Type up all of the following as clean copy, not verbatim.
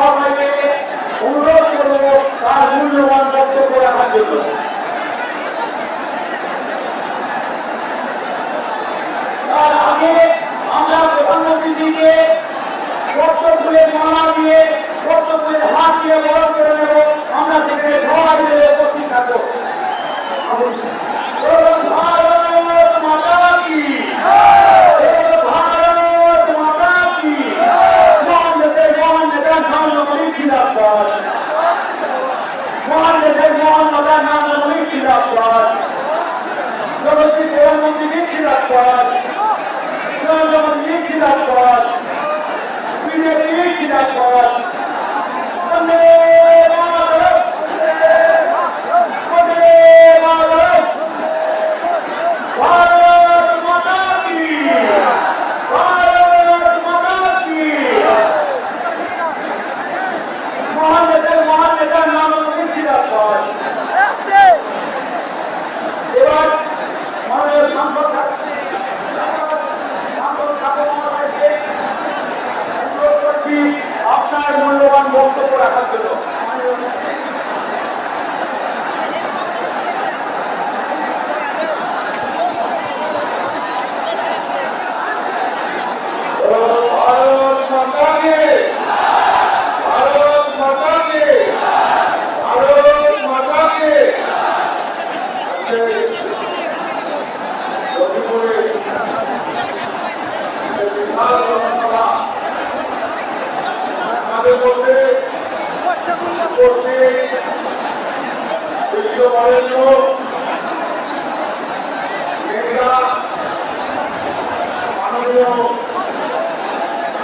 মহাশয়কে অনুরোধ করব তার মূল্যবান বক্তব্য রাখার জন্য। তার আগে আমরা প্রধানমন্ত্রীকে বক্তব্যের মালা দিয়ে বক্তব্যের হাত দিয়ে বরণ করে নেব। আমরা সেখানে সবাই মিলে উপস্থিত থাকবো। भारत माता की, भारत माता की। महान नेता नाम नमनीय खिलाफत, महान नेता नाम नमनीय खिलाफत, जगती प्रधानमंत्री की खिलाफत, नरेंद्र खिलाफत, बीजेपी की खिलाफत। वंदे मातरम, वंदे मातरम। भारत माता की, भारत माता की। महान नेता नाम खिलाफत। এবার মাননীয় সাংসদ আপনার মূল্যবান বক্তব্য রাখার জন্য। মাননীয়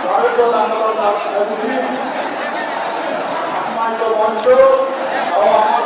ভারতীয় সম্মানিত মঞ্চ ও আমার